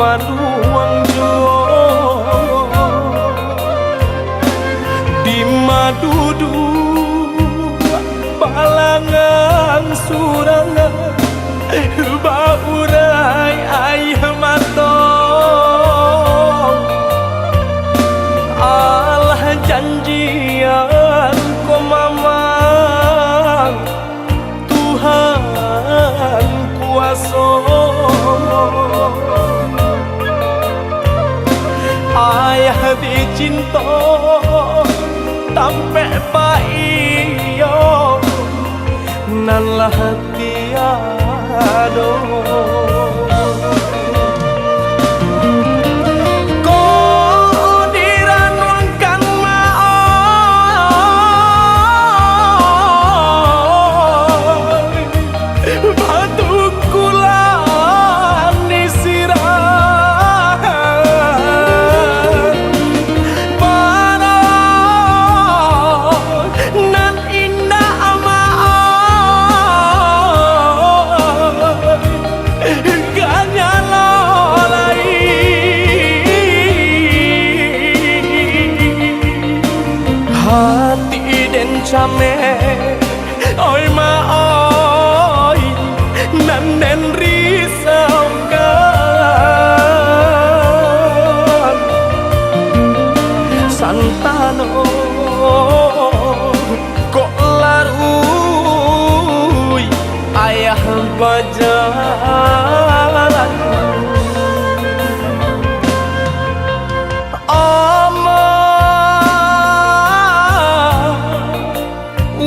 Manuang jo di madudu balangan surangan baurai ayah matong Allah janjian ko mamang Tuhan kuasa ayah dicinta tampe bayo nan lah tiado hati den chame oi ma oi nan den risau kan santano kok larui ayah bajalan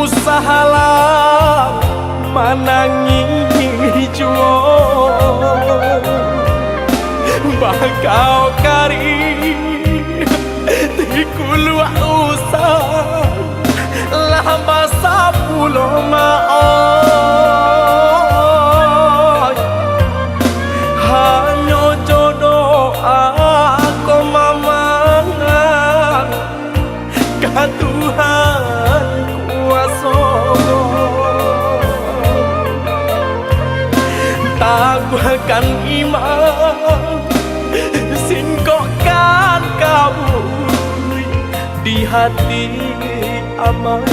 usahalah manangi jual bakau kari tikulua usah lah masa pulau maoi hanya jodoh aku mamangan ka Tuhan taguhkan iman singkokkan kau di hati aman.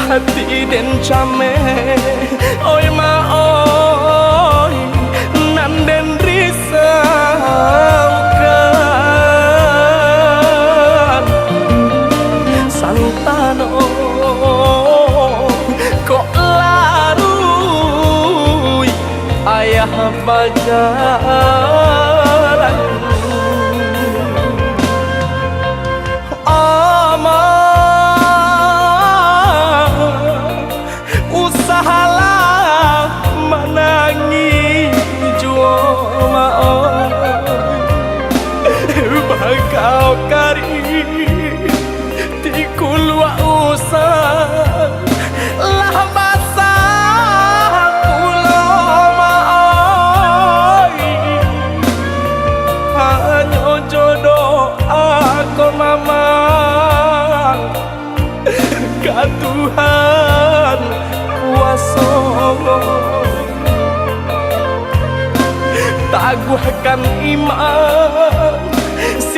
hati den chame oi ma oi nan den risau kau kari di kulwa usah lah masa kulo maai hanya jodoh aku mamang ka Tuhan kuasa taguhkan iman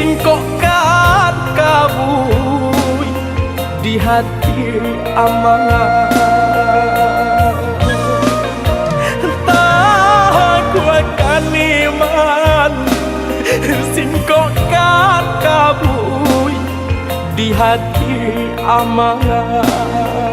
singkokkan kabui di hati amanah taguhkan iman singkokkan kabui di hati amanah